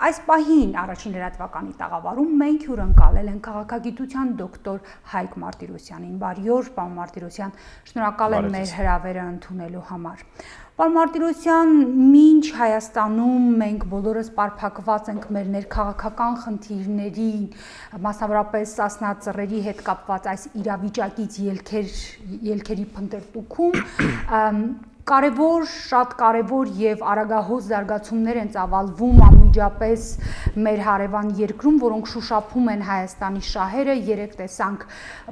Այս պահին առաջին լրատվականի տաղավարում մենք հյուրընկալել ենք քաղաքագիտության դոկտոր Հայկ Մարտիրոսյանին։ Բարի օր, պարոն Մարտիրոսյան, շնորհակալ եմ մեր հրավերը ընդունելու համար։ Պարոն Մարտիրոսյան, մինչ Հայաստանում մենք բոլորս պարփակված ենք մեր ներքաղաքական խնդիրների, մասնավորապես Սասնա ծռերի հետ կապված այս իրավիճակից ելքերի փնտրտուքում, շատ կարևոր եւ արագահոս զարգացումներ են ծավալվում անմիջապես մեր հարևան երկրում, որոնք շոշափում են Հայաստանի շահերը։ Երեք տեսանք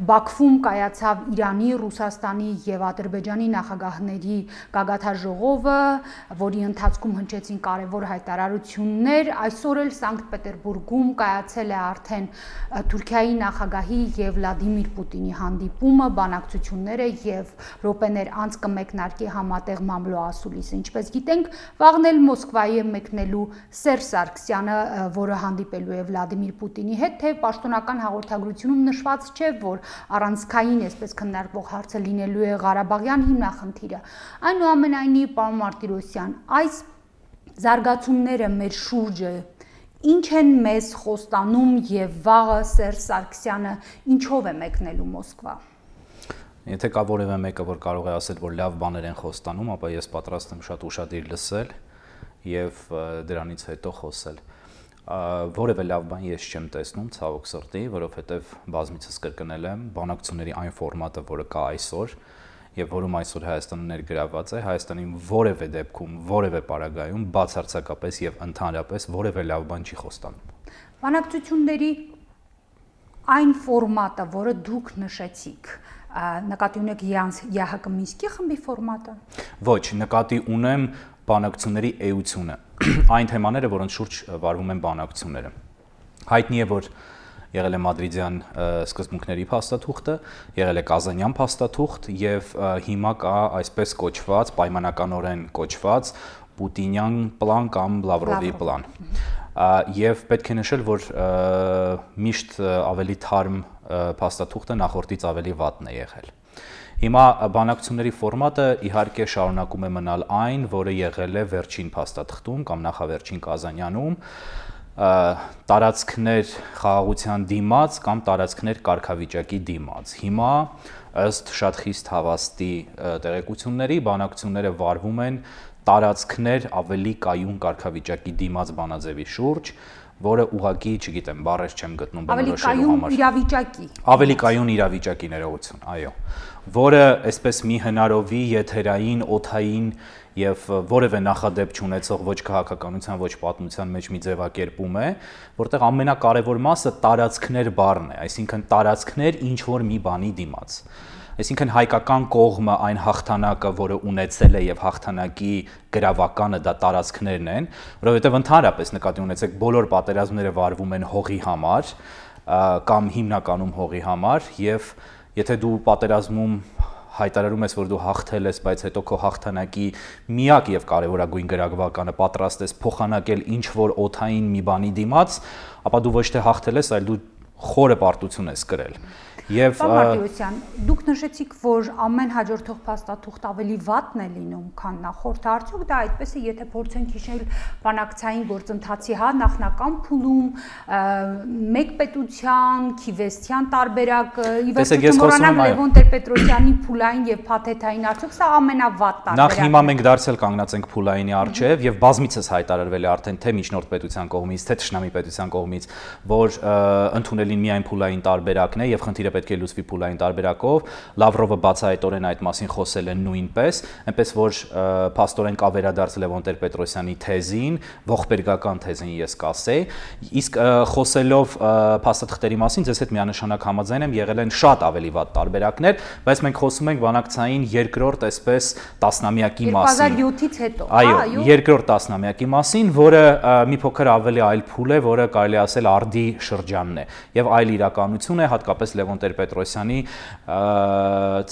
Բաքվում կայացավ Իրանի, Ռուսաստանի եւ Ադրբեջանի նախագահների գագաթաժողովը, որի ընթացքում հնչեցին կարևոր հայտարարություններ։ Այսօր էլ Սանկտ Պետերբուրգում կայացել է արդեն Թուրքիայի նախագահի եւ Վլադիմիր Պուտինի հանդիպումը, բանակցությունները եւ րոպեներ անց կմեկնարկի համատեղ մամլո ասուլիսը։ Ինչպես գիտենք, վաղն էլ Մոսկվայի է մեկնելու Սերժ Սարգսյանը, որը հանդիպելու է Վլադիմիր Պուտինի հետ, թե պաշտոնական հաղորդագրությունում նշված չէ, որ առանցքային, այսպես քննարկվող հարցը լինելու է Ղարաբաղյան հիմնախնդիրը։ Այնուամենայնիվ, պարոն Մարտիրոսյան, այս զարգացումները մեր շուրջը ինչ են մեզ խոստանում եւ վաղը Սերժ Սարգսյանը ինչով է մեկնելու Մոսկվա։ Եթե կա որևէ մեկը, որ կարող է ասել, որ լավ բաներ են խոստանում, ապա ես պատրաստ եմ շատ ուշադիր լսել եւ դրանից հետո խոսել։ Որևէ լավ բան ես չեմ տեսնում, ցավոք սրտի, որովհետեւ բազմիցս կրկնել եմ, բանակցությունների այն ֆորմատը, որը կա այսօր եւ որում այսօր Հայաստանը ներգրավված է, Հայաստանին որևէ դեպքում, որևէ պարագայում բացարձակապես եւ ընդհանրապես որևէ լավ բան չի խոստանում։ Բանակցությունների այն ֆորմատը, որը դուք նշեցիք, նկատի ունեք ԵԱՀԿ Մինսկի խմբի ֆորմատը։ Ոչ, նկատի ունեմ բանակցությունների էությունը, այն թեմաները, որոնց շուրջ վարվում են բանակցությունները։ Հայտնի է, որ եղել է Մադրիդյան սկզբունքների փաստաթուղթը, եղել է Կազանյան փաստաթուղթ եւ հիմա կա այսպես կոչված, պայմանականորեն կոչված Պուտինյան պլան կամ Լավրովի պլան։ Եվ պետք է նշել, որ միշտ ավելի թարմ փաստաթուղթը նախորդից ավելի վատն է եղել։ Հիմա բանակցությունների ֆորմատը իհարկե շարունակում է մնալ այն, որը եղել է վերջին փաստաթղթում կամ նախավերջին Կազանյանում, տարածքներ խաղաղության դիմաց կամ տարածքներ կարգավիճակի դիմաց։ Հիմա ըստ շատ խիստ հավաստի տեղեկությունների բանակցությունները վարվում են տարածքներ ավելի կայուն կարգավիճակի դիմաց բանաձևի շուրջ, որը ուղղակի, չգիտեմ, բառեր չեմ գտնում բնորոշելու համար։ Ավելի կայուն իրավիճակի ներողություն, այո, որը այսպես մի հնարովի եթերային, օդային եւ որևէ նախադեպ չունեցող ոչ քաղաքականության, ոչ պատմության մեջ մի ձևակերպում է, որտեղ ամենակարևոր մասը տարածքներ բառն է, այսինքն տարածքներ ինչ որ մի բանի դիմաց։ Այսինքն հայկական կողմը այն հաղթանակը, որը ունեցել է եւ հաղթանակի գրավականը դա տարածքներն են, որովհետեւ ընդհանրապես նկատի ունեցեք բոլոր պատերազմները վարվում են հողի համար կամ հիմնականում հողի համար եւ եթե դու պատերազմում հայտարարում ես, որ դու հաղթել ես, բայց հետո քո հաղթանակի միակ եւ կարեւորագույն գրավականը պատրաստ ես փոխանակել ինչ որ օթային մի բանի դիմաց, ապա դու ոչ թե հաղթել ես, այլ դու խորը պարտություն ես կրել։ Եվ Մարտիրոսյան, դուք նշեցիք, որ ամեն հաջորդող փաստաթուղթ ավելի վատն է լինում, քան նախորդը, արդյոք դա այդպես է, եթե փորձենք հիշել բանակցային գործընթացի նախնական փուլում, մեկ պետության, Քիվեսթյան տարբերակը, ի վերջո չմոռանանք Լևոն Տեր-Պետրոսյանի փուլային եւ փաթեթային, արդյոք սա ամենավատ տարբերակն է։ Նախ հիմա մենք դարձել կանգնած ենք փուլայինի առջև եւ բազմիցս հայտարարվել է արդեն թե միջնորդ պետության կողմից, թե Թշնամի պետության կողմից, որ ընդունելին միայն փուլային տարբերակն է եւ խնդիրը պետք է լուծվի փուլային տարբերակով, Լավրովը բացահայտորեն այդ մասին խոսել է նույնպես, այնպես որ փաստորեն կա վերադարձ Լևոն Տեր-Պետրոսյանի թեզին, ողբերգական թեզին ես կասեի, իսկ խոսելով փաստաթղթերի մասին, ձեզ հետ միանշանակ համաձայն եմ, եղել են շատ ավելի վատ տարբերակներ, բայց մենք խոսում ենք բանակցային երկրորդ այսպես տասնամյակի մասին։ 2007-ից հետո, այո, երկրորդ տասնամյակի մասին, որը մի փոքր ավելի այլ փուլ է, որը կարելի ասել արդի շրջանն է եւ այլ իրականություն է, հատկապես Լևոն Տեր-Պետրոսյանի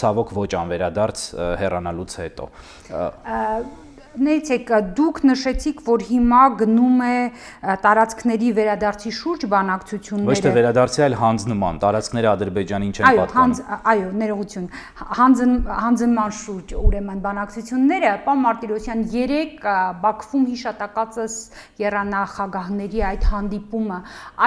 ցավոք ոչ անվերադարձ հեռանալուց հետո։ Ներեցեք, դուք նշեցիք, որ հիմա գնում է տարածքների վերադարձի շուրջ բանակցությունները։ Ոչ թե վերադարձի, այլ հանձնման, տարածքները Ադրբեջանին չեն պատկանում։ Այո, ներողություն։ Հանձնման շուրջ ուրեմն բանակցությունները, պարոն Մարտիրոսյան, 3 Բաքվում հիշատակածս եռանախագահների այդ հանդիպումը,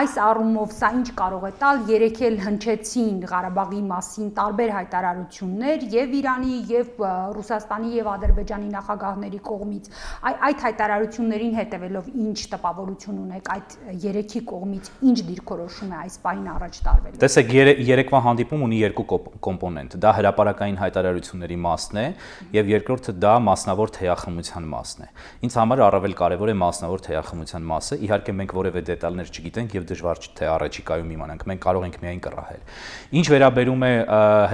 այս առումով սա ինչ կարող է տալ, 3 էլ հնչեցին Ղարաբաղի մասին տարբեր հայտարարություններ եւ Իրանի եւ Ռուսաստանի եւ Ադրբեջանի նախագահների կողմից, այդ հայտարարություններին հետևելով ինչ տպավորություն ունեք, այդ 3-ի կողմից ինչ դիրքորոշում է այս պահին առաջ տարվել։ Տեսեք, երեկվա հանդիպում ունի 2 կոմպոնենտ, դա հրապարակային հայտարարությունների մասն է եւ երկրորդը դա մասնավոր թեյախմության մասն է։ Ինձ համար առավել կարեւոր է մասնավոր թեյախմության մասը, իհարկե մենք որևէ դետալներ չգիտենք եւ դժվար չէ թե առաջիկայում իմանանք, մենք կարող ենք միայն կռահել։ Ինչ վերաբերում է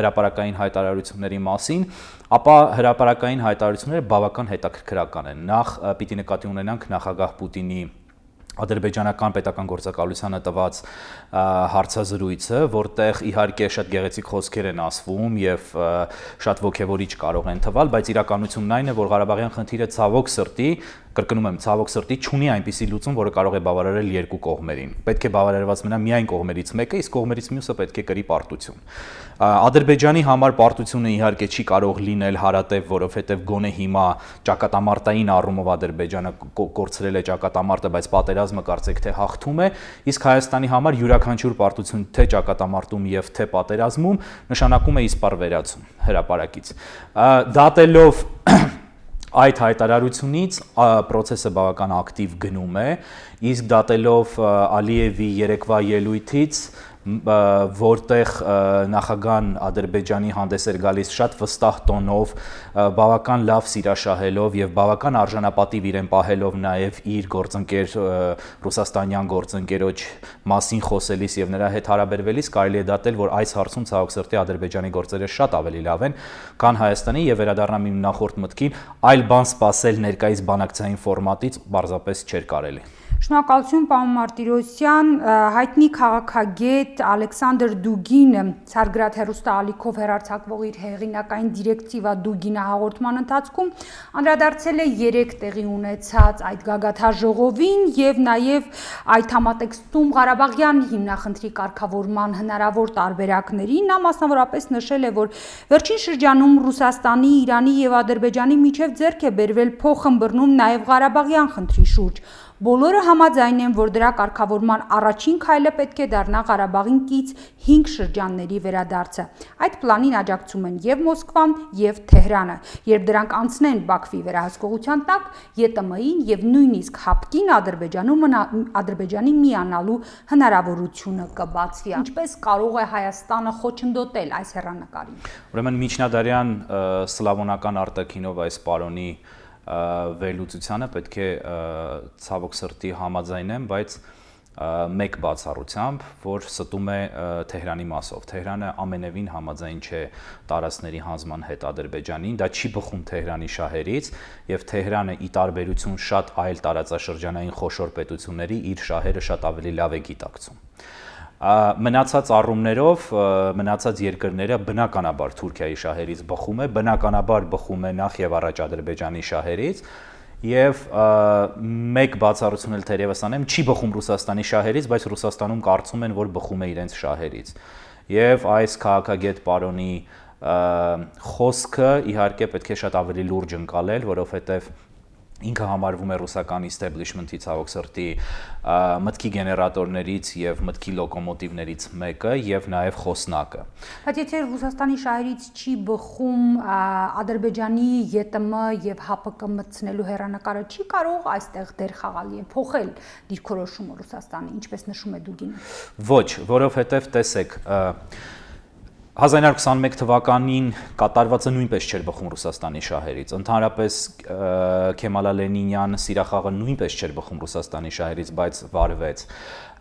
հրապարակային հայտարարությունների մասին, ապա հրապարակային հայտարարությունները բավական հետաքրքրական են։ Նախ պիտի նկատի ունենանք նախագահ Պուտինի ադրբեջանական պետական գործակալությանը տված հարցազրույցը, որտեղ իհարկե շատ գեղեցիկ խոսքեր են ասվում եւ շատ ոգևորիչ կարող են թվալ, բայց իրականությունն այն է, որ Ղարաբաղյան խնդիրը ցավոք սրտի, կրկնում եմ, ցավոք սրտի չունի այնպիսի լուծում, որը կարող է բավարարել 2 կողմերին։ Պետք է բավարարված մնա միայն կողմերից մեկը, իսկ կողմերից մյուսը պետք է կրի պարտություն։ Ադրբեջանի համար պարտությունը իհարկե չի կարող լինել հարատև, որովհետև գոնե հիմա ճակատամարտային առումով Ադրբեջանը կորցրել է ճակատամարտը, բայց պատերազմը կարծեք թե հաղթում է, իսկ Հայաստանի համար յուրաքանչյուր պարտություն թե ճակատամարտում եւ թե պատերազմում նշանակում է իսպառ վերացում հրապարակից։ Դատելով այդ հայտարարությունից process-ը բավական ակտիվ գնում է, իսկ դատելով Ալիևի երեկվա ելույթից, որտեղ նախագահան Ադրբեջանի հանդես էր գալիս շատ վստահ տոնով, բավական լավ սիրաշահելով եւ բավական արժանապատիվ իրեն պահելով նաեւ իր գործընկեր ռուսաստանյան գործընկերոջ մասին խոսելիս եւ նրա հետ հարաբերվելիս, կարելի է դատել, որ այս հարցում ցավոք սրտի Ադրբեջանի գործերը շատ ավելի լավ են, քան Հայաստանի եւ վերադառնամ իմ նախորդ մտքին, այլ բան սпасել ներկայիս բանակցային ֆորմատից պարզապես չէր կարելի։ Շնորհակալություն, պարոն Մարտիրոսյան, հայտնի քաղաքագետ Ալեքսանդր Դուգինը Ցարգրադ հեռուստաալիքով հեռարձակվող իր հեղինակային դիրեկտիվա Դուգինը հաղորդման ընթացքում անդրադարձել է 3 տեղի ունեցած այդ գագաթաժողովին եւ նաեւ այդ համատեքստում Ղարաբաղյան հիմնախնդրի կարգավորման հնարավոր տարբերակներին, նա մասնավորապես նշել է, որ վերջին շրջանում Ռուսաստանի, Իրանի եւ Ադրբեջանի միջև ձեռք է բերվել փոխըմբռնում նաեւ Ղարաբաղյան խնդրի շուրջ։ Բոլորը համաձայն են, որ դրա կարգավորման առաջին քայլը պետք է դառնա Ղարաբաղին կից 5 շրջանների վերադարձը։ Այդ պլանին աջակցում են եւ Մոսկվան, եւ Թեհրանը։ Երբ դրանք անցնեն Բաքվի վերահսկողության տակ, ԵՏՄ-ին եւ նույնիսկ ՀԱՊԿ-ին Ադրբեջանի միանալու հնարավորությունը կբացվի։ Ինչպես կարող է Հայաստանը խոչընդոտել այս հեռանկարին։ Ուրեմն միջնադարյան սլավոնական արտաքինով այս պարոնի վերլուծությանը պետք է ցավոք սրտի համաձայնեմ, բայց մեկ բացառությամբ, որ ստում է Թեհրանի մասով։ Թեհրանը ամենևին համաձայն չէ տարածքների հանձնման հետ Ադրբեջանին, դա չի բխում Թեհրանի շահերից, եւ Թեհրանը ի տարբերություն շատ այլ տարածաշրջանային խոշոր պետությունների իր շահերը շատ ավելի լավ է գիտակցում։ Մնացած առումներով, մնացած երկրները բնականաբար Թուրքիայի շահերից բխում է, բնականաբար բխում է նախ եւ առաջ Ադրբեջանի շահերից եւ մեկ բացառություն էլ թերևս անեմ, չի բխում Ռուսաստանի շահերից, բայց Ռուսաստանում կարծում են, որ բխում է իրենց շահերից։ Եվ այս քաղաքագետ պարոնի խոսքը իհարկե պետք է շատ ավելի լուրջ ընկալել, որովհետեւ ինքը համարվում է ռուսական establishment-ի ցավոք սրտի մտքի գեներատորներից եւ մտքի լոկոմոտիվներից մեկը եւ նաեւ խոսնակը։ Բայց եթե Ռուսաստանի շահերից չի բխում Ադրբեջանի ԵՏՄ եւ ՀԱՊԿ մտցնելու հեռանկարը, չի կարող այստեղ դեր խաղալ եւ փոխել դիրքորոշումը Ռուսաստանի, ինչպես նշում է Դուգինը։ Ոչ, որովհետեւ տեսեք, 1921 թվականին կատարվածը նույնպես չէր բխում Ռուսաստանի շահերից, ընդհանրապես Քեմալա-Լենինյան սիրախաղը նույնպես չէր բխում Ռուսաստանի շահերից, բայց վարվեց։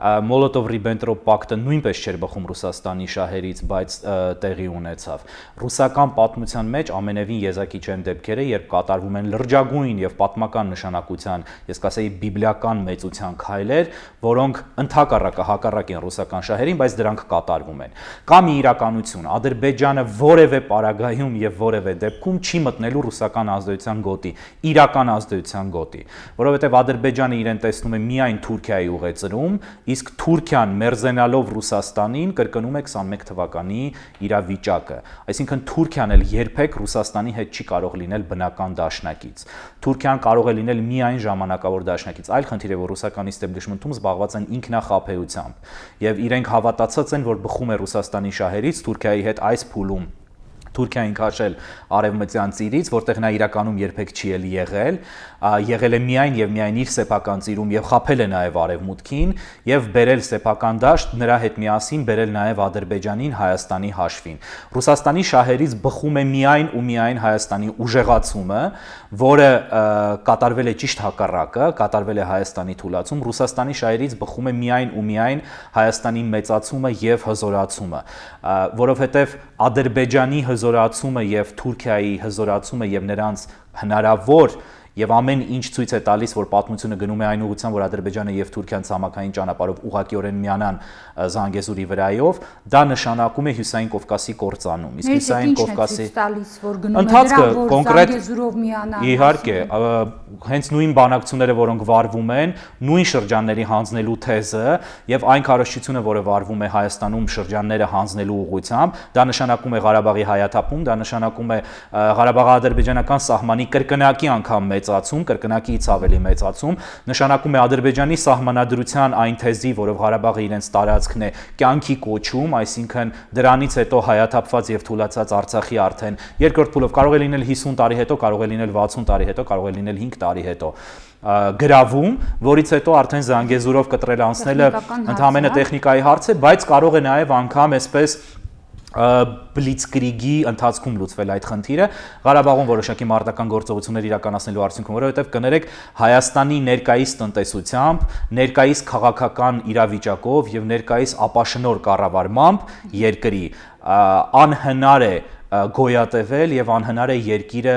Մոլոտով-Ռիբենտրոպ պակտը նույնպես չէր բխում Ռուսաստանի շահերից, բայց տեղի ունեցավ։ Ռուսական պատմության մեջ ամենևին եզակի չեն դեպքերը, երբ կատարվում են լրջագույն եւ պատմական նշանակության, ես կասեի բիբլիական մեծության քայլեր, որոնք ընդհակառակը հակառակ են ռուսական շահերին, բայց դրանք կատարվում են։ Կա մի իրականություն, վստահություն։ Ադրբեջանը որևէ պարագայում եւ որևէ դեպքում չի մտնելու ռուսական ազդեցության գոտի, իրական ազդեցության գոտի, որովհետեւ Ադրբեջանը իրեն տեսնում է միայն Թուրքիայի ուղեծրում, իսկ Թուրքիան մերձենալով Ռուսաստանին կրկնում է 21 թվականի իրավիճակը։ Այսինքն Թուրքիան էլ երբեք Ռուսաստանի հետ չի կարող լինել բնական դաշնակից։ Թուրքիան կարող է լինել միայն ժամանակավոր դաշնակից։ Այլ խնդիր է, որ ռուսական իստեբլիշմենթում զբաղված են ինքնախաբեությամբ եւ իրենք հավատացած են, որ բխում է Ռուսաստանի շահերից Թուրքիայի հետ այս փուլում Թուրքիային քաշել արևմտյան ծիրից, որտեղ նա իրականում երբեք չի եղել է միայն եւ միայն իր սեփական ծիրում եւ խաբել է նաեւ արևմուտքին եւ բերել սեփական դաշտ նրա հետ միասին բերել նաեւ Ադրբեջանին Հայաստանի հաշվին։ Ռուսաստանի շահերից բխում է միայն ու միայն Հայաստանի ուժեղացումը, որը կատարվել է ճիշտ հակառակը, կատարվել է Հայաստանի թուլացում, Ռուսաստանի շահերից բխում է միայն ու միայն Հայաստանի մեծացումը եւ հզորացումը, որովհետեւ Ադրբեջանի հզորացումը եւ Թուրքիայի հզորացումը եւ նրանց հնարավոր եւ ամեն ինչ ցույց է տալիս, որ պատմությունը գնում է այն ուղղությամբ, որ Ադրբեջանը եւ Թուրքիան ցամաքային ճանապարհով ուղղակիորեն միանան Զանգեզուրի վրայով, դա նշանակում է Հյուսային Կովկասի կործանում։ Իսկ Հյուսային Կովկասի ընթացքը կոնկրետ Զանգեզուրով միանան։ Իհարկե, հենց նույն բանակցությունները, որոնք վարվում են, նույն շրջանների հանձնելու թեզը եւ այն քարոզչությունը, որը վարվում է Հայաստանում շրջանները հանձնելու ուղղությամբ, դա նշանակում է Ղարաբաղի հայաթափում, դա նշանակում է Ղարաբաղ-ադրբեջանական սահմանի կրկնակի անգամ մեծացում, կրկնակից ավելի մեծացում, նշանակում է Ադրբեջանի սահմանադրության այն թեզի, որով Ղարաբաղը իրենց տարածքն է, կյանքի կոչում, այսինքն դրանից հետո հայաթափված եւ թուլացած Արցախի արդեն երկրորդ փուլով կարող է լինել 50 տարի հետո, կարող է լինել 60 տարի հետո, կարող է լինել 5 տարի հետո գրավում, որից հետո արդեն Զանգեզուրով կտրել անցնելը ընդհանրապես տեխնիկայի հարց է, բայց կարող է նաեւ անգամ այսպես բլիցկրիգի ընթացքում լուծվել այդ խնդիրը Ղարաբաղում որոշակի մարտական գործողություններ իրականացնելու արդյունքում, որովհետև կներեք Հայաստանի ներկայիս տնտեսությամբ, ներկայիս քաղաքական իրավիճակով եւ ներկայիս ապաշնոր կառավարմամբ երկրի անհնար է գոյատևել եւ անհնար է երկիրը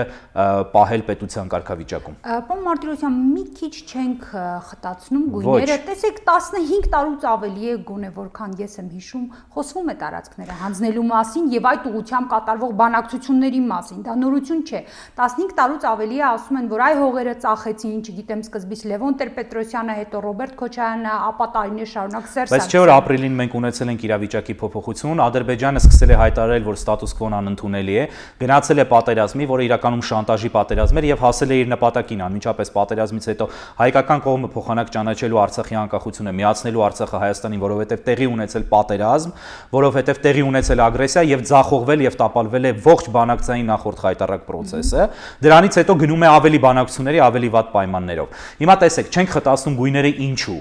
պահել պետության կարգավիճակում։ Պարոն Մարտիրոսյան, մի քիչ չենք խտացնում գույները։ Տեսեք, 15 տարուց ավելի է գոնե, որքան ես եմ հիշում, խոսվում է տարածքները հանձնելու մասին եւ այդ ուղղությամբ կատարվող բանակցությունների մասին։ Դա նորություն չէ։ 15 տարուց ավելի է ասում են, որ այ հողերը ծախեցին, չգիտեմ, սկզբից Լևոն Տեր-Պետրոսյանը, հետո Ռոբերտ Քոչարյանը, ապա տարիներ շարունակ Սերժ Բայց չէ՞ որ ապրիլին մենք ունեցել ենք իրավիճակի փոփոխություն, Ադրբեջանը սկսել է հայտարարել, որ ստատուս քվոն անընդունելի է, գնացել է պատերազմի, որը իրականում շանտաժի պատերազմ էր եւ հասել է իր նպատակին, անմիջապես պատերազմից հետո հայկական կողմը փոխանակ ճանաչելու Արցախի անկախությունը, միացնելու Արցախը Հայաստանին, որովհետեւ տեղի ունեցել պատերազմ, որովհետեւ տեղի ունեցել ագրեսիա եւ ձախողվել եւ տապալվել է ողջ բանակցային նախորդ խայտարակ process-ը։ Դրանից հետո գնում է ավելի բանակցությունների, ավելի վատ պայմաններով։ Հիմա տեսեք, չենք խտացնում գույները ինչու։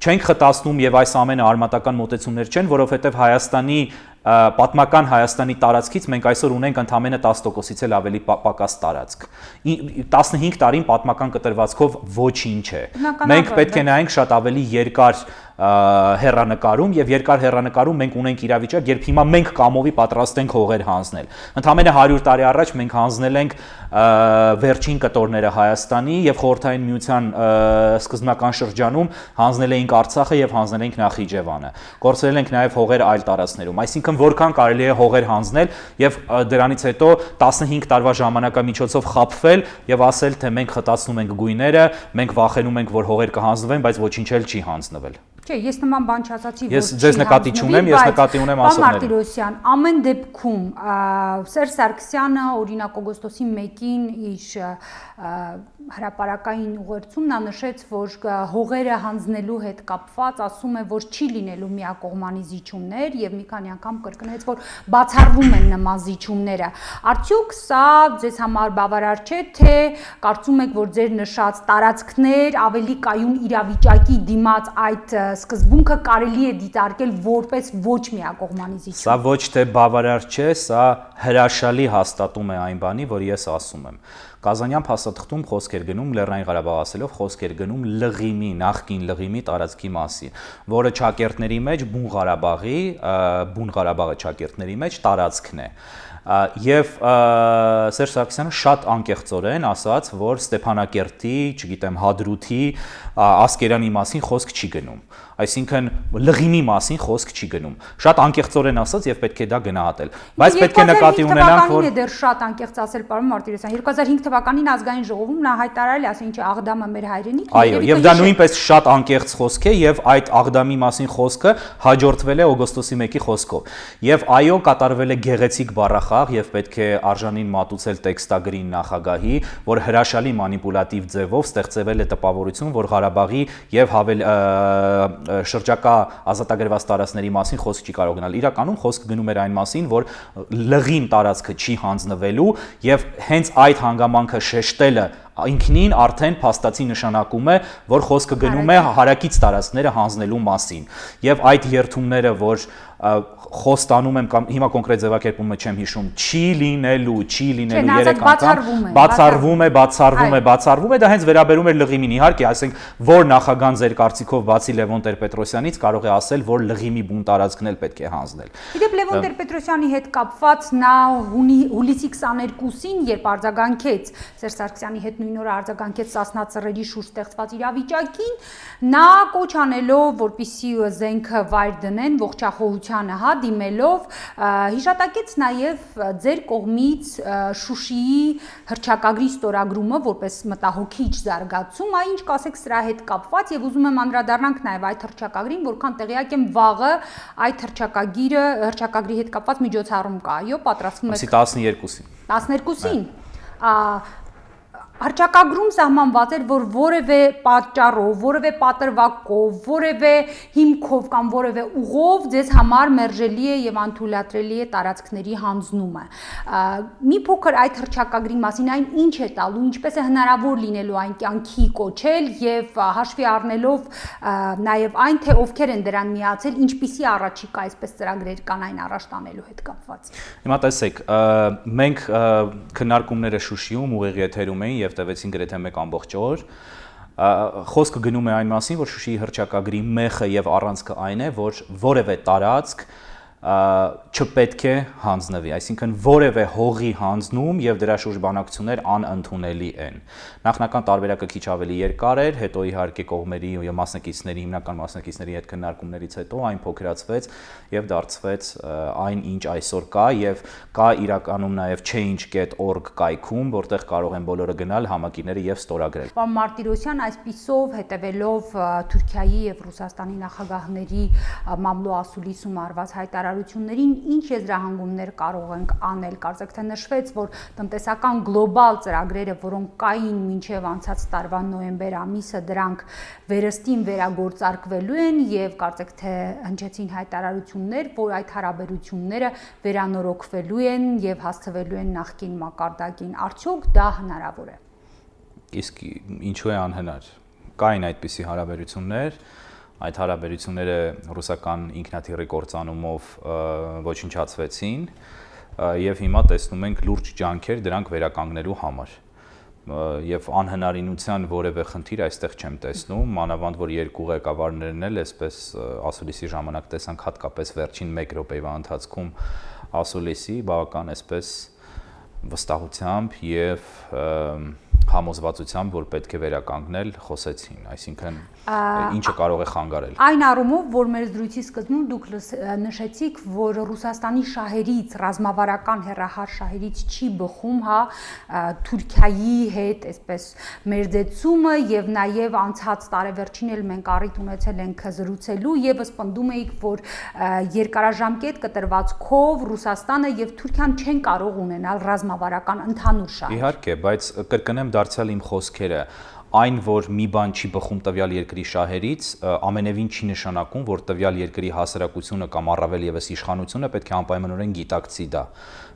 Չենք խտացնում եւ այս ամենը արմատական մոտեցումներ չեն, որովհետեւ Հայաստանի պատմական Հայաստանի տարածքից մենք այսօր ունենք ընդամենը 10%-ից էլ ավելի պակաս տարածք։ 15 տարին պատմական կտրվածքով ոչինչ է։ Մենք պետք է նայենք շատ ավելի երկար հեռանկարում եւ երկար հեռանկարում մենք ունենք իրավիճակ, երբ հիմա մենք կամովի պատրաստ ենք հողեր հանձնել։ Ընդամենը 100 տարի առաջ մենք հանձնել ենք վերջին կտորները Հայաստանի եւ Խորհրդային Միության սկզբնական շրջանում հանձնել էինք Արցախը եւ հանձնել էինք Նախիջևանը։ Կորցրել ենք նաեւ հողեր այլ տարածքներում։ Այսինքն որքան կարելի է հողեր հանձնել եւ դրանից հետո 15 տարվա ժամանակամիջոցով խաբվել եւ ասել, թե մենք խտացնում ենք գույները, մենք վախենում ենք, որ հողեր կհանձնվեն, բայց ոչինչ էլ չի հանձնվել։ Չէ, ես նման բան չասացի, որ ես նկատի չունեմ, ես նկատի ունեմ ասողները։ Պարոն Մարտիրոսյան, ամեն դեպքում Սերժ Սարգսյանը օրինակ օգոստոսի 1-ին իր հրապարակային ուղերձում նա նշեց, որ հողերը հանձնելու հետ կապված ասում է, որ չի լինելու միակողմանի զիջումներ եւ մի քանի անգամ կրկնեց, որ բացառվում են նման զիջումները։ Արդյոք սա ձեզ համար բավարար չէ, թե կարծում եք, որ ձեր նշած տարածքներ ավելի կայուն իրավիճակի դիմաց այդ սկզբունքը կարելի է դիտարկել որպես ոչ միակողմանի զիջում։ Սա ոչ թե բավարար չէ, սա հրաշալի հաստատում է այն բանի, որ ես ասում եմ։ Կազանյան փաստաթղթում խոսք էր գնում Լեռնային Ղարաբաղ ասելով, խոսք էր գնում լղիմի, նախկին լղիմի տարածքի մասին, որը ճակերտների մեջ Բուն Ղարաբաղը ճակերտների մեջ տարածքն է։ Եվ Սերժ Սարգսյանը շատ անկեղծորեն ասաց, որ Ստեփանակերտի, չգիտեմ, Հադրութի, Ասկերանի մասին խոսք չի գնում։ Այսինքն լղիմի մասին խոսք չի գնում։ Շատ անկեղծորեն ասաց եւ պետք է դա գնահատել։ Բայց պետք է նկատի ունենանք, որ դեռ շատ անկեղծ ասել պարոն Մարտիրոսյան 2005 թվականին ազգային ժողովում նա հայտարարել է, ասել ինչ Աղդամը մեր հայրենիքն է։ Այո, եւ դա նույնպես շատ անկեղծ խոսք է եւ այդ Աղդամի մասին խոսքը հաջորդվել է օգոստոսի 1-ի խոսքով։ Եվ այո, կատարվել է գեղեցիկ բառախաղ եւ պետք է արժանին մատուցել տեքստագրին նախագահի, որ հրաշալի մանիպուլատիվ ձևով ստեղծվել է տպավորություն, որ Ղարաբաղի եւ շրջակա ազատագրված տարածքների մասին խոսք չի կարող գնալ։ Իրականում խոսք գնում էր այն մասին, որ լղիմ տարածքը չի հանձնվելու եւ հենց այդ հանգամանքը շեշտելը ինքնին արդեն փաստացի նշանակում է, որ խոսքը գնում է հարակից տարածքները հանձնելու մասին։ Եվ այդ երթումները, որ խոստանում եմ կամ հիմա կոնկրետ ձևակերպումը չեմ հիշում, չի լինելու 3 անգամ բացառվում է, դա հենց վերաբերում է լղիմին։ Իհարկե, ասենք, որ նախագահան ձեր կարծիքով բացի Լևոն Տեր-Պետրոսյանից կարող է ասել, որ լղիմի բուն տարածքն էլ պետք է հանձնել։ Իդեպ Լևոն Տեր-Պետրոսյանի հետ կապված նա հուլիսի 22-ին, երբ արձագանքեց Սերժ Սարգսյանի հետ նույն օրը արձագանքեց Սասնա ծռերի շուրջ ստեղծված իրավիճակին, նա կոչ անելով, որպեսզի զենքը վայր դնեն ողջախոհությանը, հա, դիմելով հիշատակեց նաև ձեր կողմից Շուշիի հռչակագրի ստորագրումը որպես մտահոգիչ զարգացում, այն ինչ կասեք սրա հետ կապված եւ ուզում եմ անդրադառնանք նաև այդ հռչակագրին, որքան տեղյակ եմ վաղը այդ հռչակագրի հետ կապված միջոցառում կա, այո, պատրաստվում եք 12-ին Հռչակագրում սահմանված էր, որ որևէ պատճառով, որևէ պատրվակով, որևէ հիմքով կամ որևէ ուղով ձեզ համար մերժելի է եւ անթույլատրելի է տարածքների հանձնումը։ Մի փոքր այդ հռչակագրի մասին այն ինչ է տալու, ինչպես է հնարավոր լինելու այն կյանքի կոչել եւ հաշվի առնելով նաեւ այն, թե ովքեր են դրան միացել, ինչպիսի առաջիկա այսպես ծրագրեր կան այն առաջ տանելու հետ կապված։ Հիմա տեսեք, մենք քննարկումները Շուշիում ուղիղ եթերում էին եւ տևեցին գրեթե 1 ամբողջ օր։ Խոսքը գնում է այն մասին, որ Շուշիի հռչակագրի մեխը եւ առանցքը այն է, որ որևէ տարածք չպետք է հանձնվի, այսինքն որևէ հողի հանձնում եւ դրա շուրջ բանակցություններ անընդունելի են։ Նախնական տարբերակը քիչ ավելի երկար էր, հետո իհարկե կողմերի եւ մասնակիցների, հիմնական մասնակիցների հետ քննարկումներից հետո այն փոքրացվեց եւ դարձվեց այն, ինչ այսօր կա եւ կա իրականում նաեւ change.org կայքում, որտեղ կարող են բոլորը գնալ համակիրները եւ ստորագրել։ Պարոն Մարտիրոսյան, այսպիսով հետևելով Թուրքիայի եւ Ռուսաստանի նախագահների մամլո ասուլիսում արված հայտարարություններին, ինչ եզրահանգումներ կարող ենք անել, կարծեք թե նշվեց, որ տնտեսական գլոբալ ծրագրերը, որոնք կային մինչև անցած տարվա նոյեմբեր ամիսը, դրանք վերստին վերագործարկվելու են եւ կարծեք թե հնչեցին հայտարարություններ, որ այդ հարաբերությունները վերանորոգվելու են եւ հասցվելու են նախկին մակարդակին։ Արդյոք դա հնարավոր է։ Իսկ ինչու է անհնար։ Կային այդպիսի հարաբերություններ, այդ հարաբերությունները ռուսական ինքնաթիռի կործանումով ոչնչացվեցին եւ հիմա տեսնում ենք լուրջ ջանքեր դրանք վերականգնելու համար։ Եվ անհնարինության որևէ խնդիր այստեղ չեմ տեսնում, մանավանդ որ երկու ղեկավարներն էլ այսպես ասուլիսի ժամանակ տեսանք հատկապես վերջին 1 րոպեվա ընթացքում ասուլիսի բավական այսպես վստահությամբ եւ համոզվածությամբ, որ պետք է վերականգնել, խոսեցին, այսինքն ինչը կարող է խանգարել։ Այն առումով, որ մեր զրույցի սկզբում դուք նշեցիք, որ Ռուսաստանի շահերից, ռազմավարական հեռահար շահերից չի բխում, հա, Թուրքիայի հետ, այսպես մերձեցումը եւ նաեւ անցած տարեվերջին էլ մենք առիթ ունեցել ենք զրուցելու եւ ըսպնդում էիք, որ երկարաժամկետ կտրվածքով Ռուսաստանը եւ Թուրքիան չեն կարող ունենալ ռազմավարական ընդհանուր շահեր։ Իհարկե, բայց կրկնեմ դարձյալ իմ խոսքերը, այն, որ մի բան չի բխում տվյալ երկրի շահերից, ամենևին չի նշանակում, որ տվյալ երկրի հասարակությունը կամ առավել եւս իշխանությունը պետք է անպայմանորեն գիտակցի դա։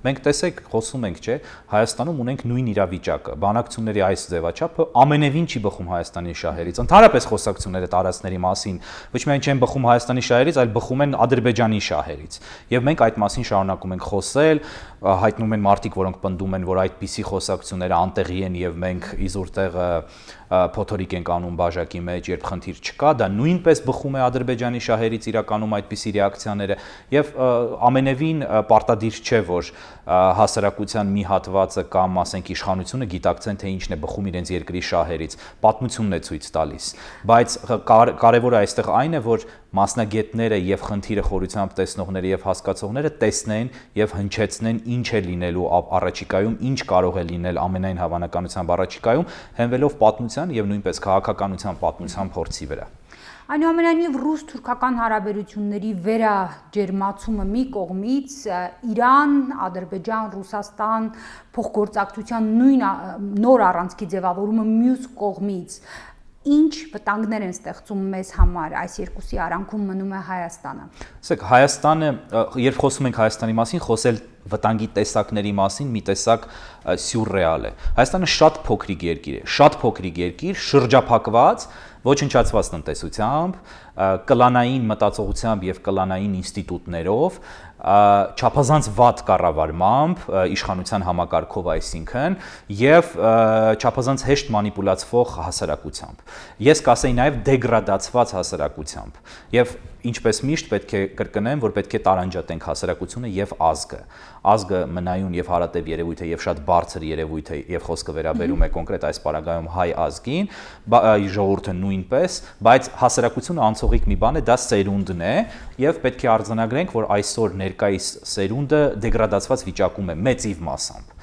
Մենք տեսեք, խոսում ենք, չէ, Հայաստանում ունենք նույն իրավիճակը։ Բանակցությունների այս ձևաչափը ամենևին չի բխում Հայաստանի շահերից։ Ընդհանրապես խոսակցությունները տարածքների մասին ոչ միայն չեն բխում Հայաստանի շահերից, այլ բխում են Ադրբեջանի շահերից։ Եվ մենք այդ մասին շարունակում ենք խոսել, հայտնում են մարդիկ, որոնք պնդում են, որ այդպիսի խոսակցությունները անտեղի են եւ մենք իզուր տեղը փոթորիկ ենք անում բաժակի մեջ, երբ խնդիր չկա, դա նույնպես բխում է Ադրբեջանի շահերից իրականում այդպիսի ռեակցիաները եւ ամենևին պարտադիր չէ, որ հասարակության մի հատվածը կամ ասենք իշխանությունը գիտակցեն, թե ինչն է բխում իրենց երկրի շահերից, պատմությունն է ցույց տալիս, բայց կարևորը այստեղ այն է, որ մասնագետները եւ խնդիրը խորությամբ տեսնողները եւ հասկացողները տեսնեն եւ հնչեցնեն ինչ է լինելու առաջիկայում, ինչ կարող է լինել ամենայն հավանականությամբ առաջիկայում, հենվելով պատմության եւ նույնպես քաղաքականության պատմության փորձի վրա։ Այնուամենայնիվ ռուս-թուրքական հարաբերությունների վերաջերմացումը մի կողմից, Իրան, Ադրբեջան, Ռուսաստան փոխգործակցության նույն նոր առանցքի ձևավորումը մյուս կողմից ինչ վտանգներ են ստեղծում մեզ համար, այս երկուսի արանքում մնում է Հայաստանը։ Ասեք, Հայաստանը, երբ խոսում ենք Հայաստանի մասին, խոսել վտանգի տեսակների մասին մի տեսակ սյուրռեալ է։ Հայաստանը շատ փոքրիկ երկիր է, շատ փոքրիկ երկիր, շրջափակված, ոչնչացված տնտեսությամբ, կլանային մտածողությամբ եւ կլանային ինստիտուտներով, չափազանց վատ կառավարմամբ, իշխանության համակարգով այսինքն եւ չափազանց հեշտ մանիպուլացվող հասարակությամբ։ Ես կասեի նաեւ դեգրադացված հասարակությամբ։ Եվ ինչպես միշտ պետք է կրկնեմ, որ պետք է տարանջատենք հասարակությունը եւ ազգը։ Ազգը մնայուն եւ հարատեւ երևույթ է եւ շատ բարձր երևույթ է եւ խոսքը վերաբերում է կոնկրետ այս պարագայում հայ ազգին, ժողովուրդը նույնպես, բայց հասարակությունը անցողիկ մի բան է, դա սերունդն է եւ պետք է արձանագրենք, որ այսօր ներկայիս սերունդը դեգրադացված վիճակում է մեծիվ մասամբ։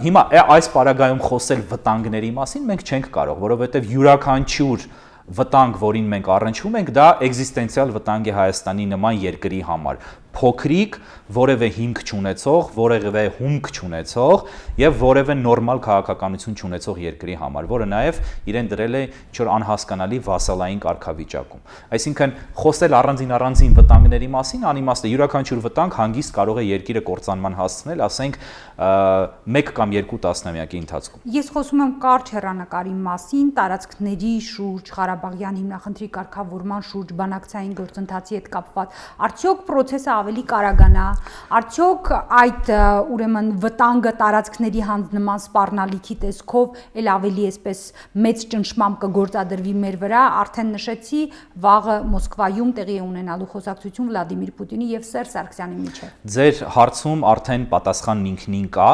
Հիմա այս պարագայում խոսել վտանգների մասին մենք չենք կարող, որովհետեւ յուրաքանչյուր վտանգ, որին մենք առնչվում ենք, դա էգզիստենցիալ վտանգ է Հայաստանի նման երկրի համար, փոքրիկ, որևէ հիմք չունեցող, որևէ հումք չունեցող եւ որևէ նորմալ քաղաքականություն չունեցող երկրի համար, որը նաեւ իրեն դրել է ինչ-որ անհասկանալի վասալային կարգավիճակում։ Այսինքն խոսել առանձին վտանգների մասին անիմաստ է, յուրաքանչյուր վտանգ հանգիստ կարող է երկիրը կործանման հասցնել, ասենք 1 կամ 2 տասնամյակի ընթացքում։ Ես խոսում եմ կարճ հեռանկարի մասին, տարածքների շուրջ, Ղարաբաղյան հիմնախնդրի կարգավորման շուրջ, բանակցային գործընթացի հետ կապված, արդյոք process-ը ավելի կարագանա, արդյոք այդ ուրեմն վտանգը տարածքների հանձնման սպառնալիքի տեսքով էլ ավելի այսպես մեծ ճնշմամբ կգործադրվի մեր վրա, արդեն նշեցի, վաղը Մոսկվայում տեղի է ունենալու խոսակցություն Վլադիմիր Պուտինի եւ Սերժ Սարգսյանի միջեւ։ Ձեր հարցում արդեն պատասխանն ինքնին կա։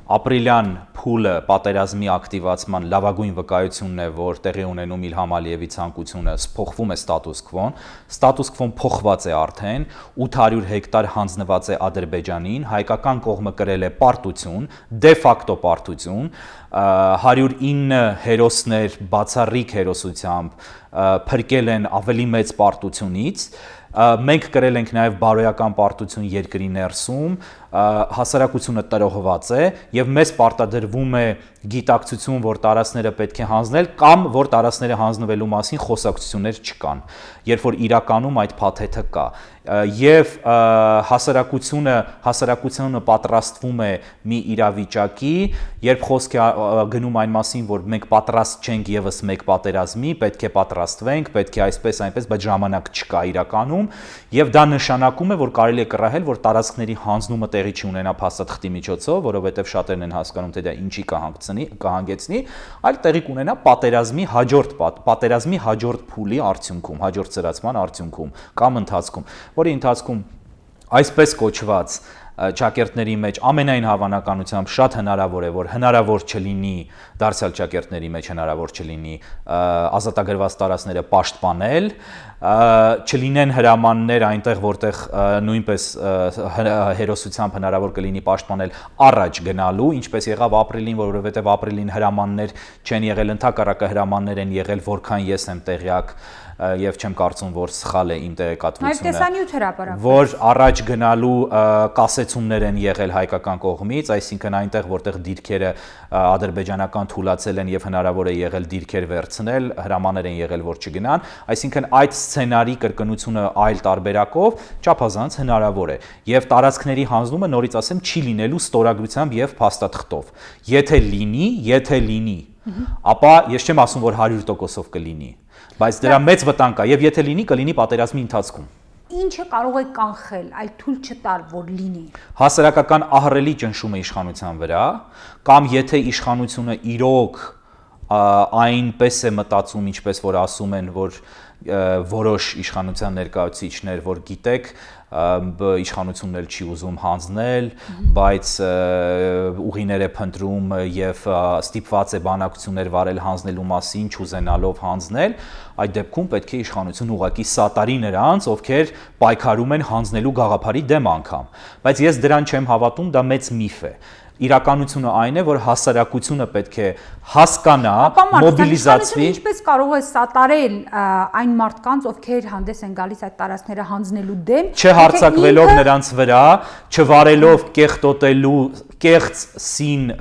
Ապրիլյան փուլը պատերազմի ակտիվացման լավագույն վկայությունն է, որ տեղի ունենում Իլհամ Ալիևի ցանկությունը, փոխվում է ստատուս քվոն, ստատուս քվոն փոխված է արդեն, 800 հեկտար հանձնված է Ադրբեջանին, հայկական կողմը կրել է պարտություն, դե ֆակտո պարտություն, 109 հերոսներ բացառիկ հերոսությամբ փրկել են ավելի մեծ պարտությունից, մենք կրել ենք նաև բարոյական պարտություն երկրի ներսում, հասարակությունը տրոհված է եւ մեզ պարտադրվում է գիտակցություն, որ տարածքները պետք է հանձնել կամ որ տարածքները հանձնվելու մասին խոսակցություններ չկան, երբ որ իրականում այդ փաթեթը կա եւ հասարակությունը պատրաստվում է մի իրավիճակի, երբ խոսք է գնում այն մասին, որ մենք պատրաստ չենք եւս մեկ պատերազմի, պետք է պատրաստվենք, պետք է այսպես այնպես, բայց ժամանակ չկա իրականում եւ դա նշանակում է, որ կարելի է կռահել, որ տարածքների հանձնումը տեղի չունենա փաստաթղթի միջոցով, որովհետեւ շատերն են հասկանում, թե դա ինչի կհանգեցնի, այլ տեղի կունենա պատերազմի հաջորդ փուլի արդյունքում, հաջորդ ծրացման արդյունքում կամ ընթացքում, որի ընթացքում այսպես կոչված ճակերտների մեջ ամենայն հավանականությամբ շատ հնարավոր է, որ հնարավոր չլինի դարձյալ ճակերտների մեջ հնարավոր չլինի ազատագրված տարածքները պաշտպանել, չլինեն հրամաններ այնտեղ, որտեղ նույնպես հերոսությամբ հնարավոր կլինի պաշտպանել առաջ գնալու, ինչպես եղավ ապրիլին, որովհետև ապրիլին հրամաններ չեն եղել, ընդհակառակը հրամաններ են եղել, որքան ես եմ տեղյակ եւ չեմ կարծում, որ սխալ է իմ տեղեկատվությունը, որ առաջ գնալու կասետ բացեցումներ են եղել հայկական կողմից, այսինքն այնտեղ որտեղ դիրքերը ադրբեջանական թուլացել են եւ հնարավոր է եղել դիրքեր վերցնել, հրամաններ են եղել, որ չգնան, այսինքն այդ սցենարի կրկնությունը այլ տարբերակով չափազանց հնարավոր է եւ տարածքների հանձնումը նորից ասեմ չի լինելու ստորագրությամբ եւ փաստաթղթով։ Եթե լինի, ապա ես չեմ ասում, որ 100%-ով կլինի, բայց դրա մեծ վտանգ կա եւ եթե լինի, կլինի պատերազմի ընթացքում։ Ինչը կարող է կանխել, այլ թույլ չտալ, որ լինի։ Հասարակական ահռելի ճնշումը իշխանության վրա, կամ եթե իշխանությունը իրոք այնպես է մտածում, ինչպես որ ասում են, որ որոշ իշխանության ներկայացուցիչներ, որ գիտեք, իշխանությունն էլ չի ուզում հանձնել, բայց ուղիներ է փնտրում եւ ստիպված է բանակցություններ վարել հանձնելու մասին, չուզենալով հանձնել, այդ դեպքում պետք է իշխանությունը ուղղակի սատարի նրանց, ովքեր պայքարում են հանձնելու գաղափարի դեմ անգամ, բայց ես դրան չեմ հավատում, դա մեծ միֆ է։ Իրականությունը այն է, որ հասարակությունը պետք է հասկանա, մոբիլիզացվի։ Ինչպես կարող է սատարել այն մարդկանց, ովքեր հանդես են գալիս այդ տարածքները հանձնելու դեմ, չհարձակվելով նրանց վրա, չվարելով կեղտոտելու կեղծ սին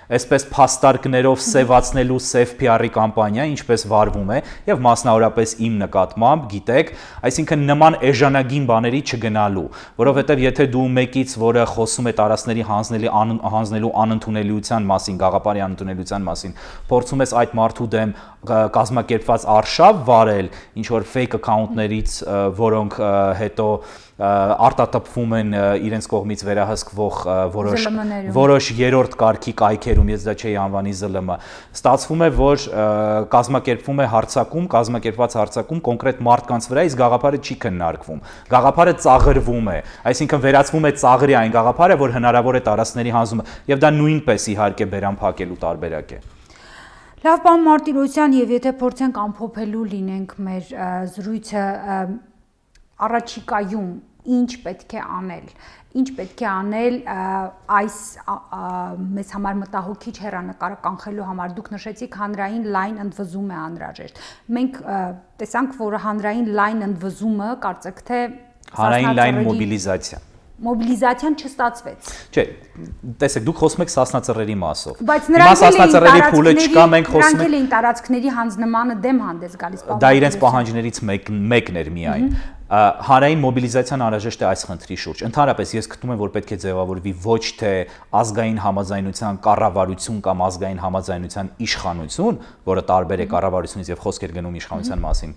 այսպես փաստարկներով սևացնելու սև PR-ի կամպանիա, ինչպես վարվում է, եւ մասնավորապես իմ նկատմամբ, գիտեք, այսինքն նման էժանագին բաների չգնալու, որովհետեւ եթե դու մեկից, որը խոսում է տարածքների հանձնելու անընդունելիության մասին, գաղափարի անընդունելիության մասին, փորձում ես այդ մարդու դեմ կազմակերպված արշավ վարել, ինչ որ fake account-ներից, որոնք հետո արտատպվում են իրենց կողմից վերահսկվող որոշ երրորդ կարգի կայքերում, ես դա չէի անվանի ԶԼՄ, ստացվում է, որ կազմակերպվում է կազմակերպված հարձակում կոնկրետ մարդկանց վրա, իսկ գաղափարը չի քննարկվում։ Գաղափարը ծաղրվում է, այսինքն վերածվում է ծաղրի այն գաղափարը, որ հնարավոր է տարածքների հանձնումը, եւ դա նույնպես իհարկե բերան փակելու տարբերակ է։ Լավ, պարոն Մարտիրոսյան, եւ եթե փորձենք ամփոփելու լինենք մեր զրույցը, առաջիկայում ինչ պետք է անել այս մեզ համար մտահոգիչ հեռանկարը կանխելու համար։ Դուք նշեցիք հանրային լայն ընդվզում է անհրաժեշտ։ Մենք տեսանք, որ հանրային լայն ընդվզումը կարծեք թե հանրային լայն մոբիլիզացիան չստացվեց։ Չէ, տեսեք, դուք խոսում եք սասնածռերի մասով։ Բայց նրանք փուլը չկա, մենք խոսում ենք էին տարածքների հանձնմանը դեմ հանդես գալիս։ Դա իրենց պահանջներից մեկն էր միայն։ Հանրային մոբիլիզացիան անհրաժեշտ է այս խնդրի շուրջ։ Ընդհանրապես ես գտնում եմ, որ պետք է ձևավորվի ոչ թե ազգային համաձայնության կառավարություն կամ ազգային համաձայնության իշխանություն, որը տարբեր է կառավարությունից եւ խոսք էր գնում իշխանության մասին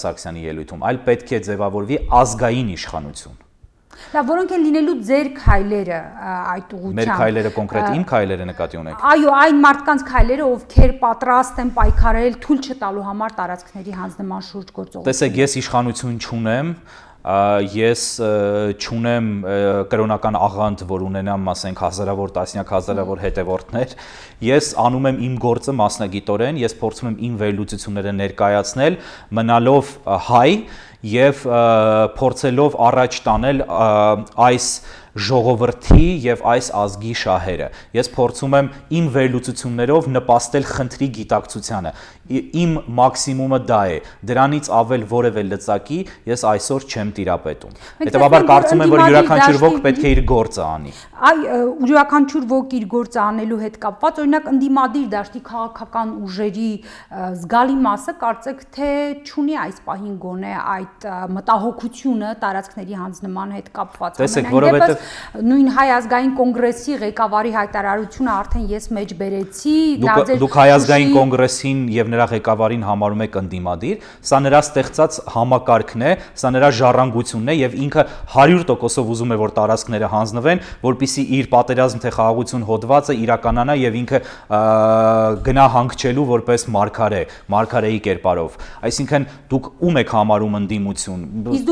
Սարգսյանի ելույթում, այլ պետք է ձևավորվի ազգային իշխանություն։ Լավ, որոնք են լինելու ձեր քայլերը այդ ուղղությամբ։ Մեր քայլերը կոնկրետ իմ քայլերը նկատի ունեք։ Այո, այն մարդկանց քայլերը, ովքեր պատրաստ են պայքարել թույլ չտալու համար տարածքների հանձնման շուրջ գործողություն։ Տեսեք, ես իշխանություն չունեմ, ես չունեմ կրոնական աղանդ, որ ունենամ, ասենք, հազարավոր, տասնյակ հազարավոր հետևորդներ, ես անում եմ իմ գործը մասնագիտորեն, ես փորձում եմ իմ վերլուծությունները ներկայացնել, մնալով հայ եւ փորձելով առաջ տանել այս ժողովրդի եւ այս ազգի շահերը։ Ես փորձում եմ իմ վերլուծություններով նպաստել խնդրի գիտակցությանը։ Իմ մաքսիմումը դա է։ Դրանից ավել որևէ լծակի ես այսօր չեմ տիրապետում։ Հետևաբար կարծում եմ, որ յուրաքանչյուր ոք պետք է իր գործը անի։ Յուրաքանչյուր ոք իր գործը անելու հետ կապված, օրինակ ընդդիմադիր դաշտի քաղաքական ուժերի զգալի մասը կարծեք թե չունի այս պահին գոնե այդ մտահոգությունը տարածքների հանձնման հետ կապված։ Տեսեք, որովհետեւ նույն Հայ ազգային կոնգրեսի ղեկավարի հայտարարությունը արդեն ես մեջ բերեցի, դուք Հայ ազգային կոնգրեսին եւ նրա ղեկավարին համարում եք ընդդիմադիր, սա նրա ստեղծած համակարգն է, սա նրա ժառանգությունն է եւ ինքը 100%-ով ուզում է, որ տարածքները հանձնվեն, որպիսի իր պատերազմ թե խաղաղություն հոդվածը իրականանա եւ ինքը գնա հանգչելու որպես մարգարեի կերպարով։ Այսինքն դուք ում եք համարում ընդդիմություն,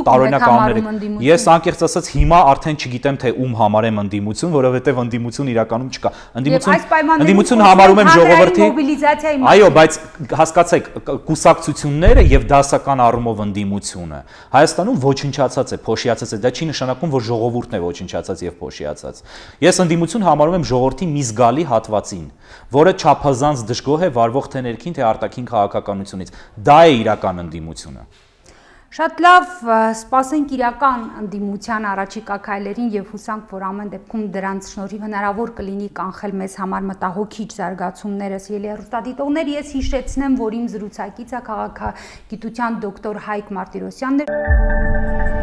տարօրինակ անները։ Ես անկեղծ ասած հիմա արդեն չգիտեմ թե ում համարեմ ընդդիմություն, որովհետև ընդդիմություն իրականում չկա։ Ընդդիմություն համարում եմ ժողովրդի։ Այո, բայց հասկացեք, կուսակցությունները եւ դասական առումով ընդդիմությունը Հայաստանում ոչնչացած է, փոշիացած է, դա չի նշանակում, որ ժողովուրդն է ոչնչացած եւ փոշիացած։ Ես ընդդիմություն համարում եմ ժողովրդի մի զգալի հատվածին, որը չափազանց դժգոհ է վարվող թե ներքին թե արտաքին քաղաքականությունից։ Դա է իրական ընդդիմությունը։ Շատ լավ, սպասենք իրական ընդդիմության առաջիկա քայլերին եւ հուսանք, որ ամեն դեպքում դրանց շնորհիվ հնարավոր կլինի կանխել մեզ համար մտահոգիչ զարգացումները։ Սիրելի հեռուստադիտողներ, ես հիշեցնեմ, որ իմ զրուցակիցը քաղաքագիտության դոկտոր Հայկ Մարտիրոսյանն է։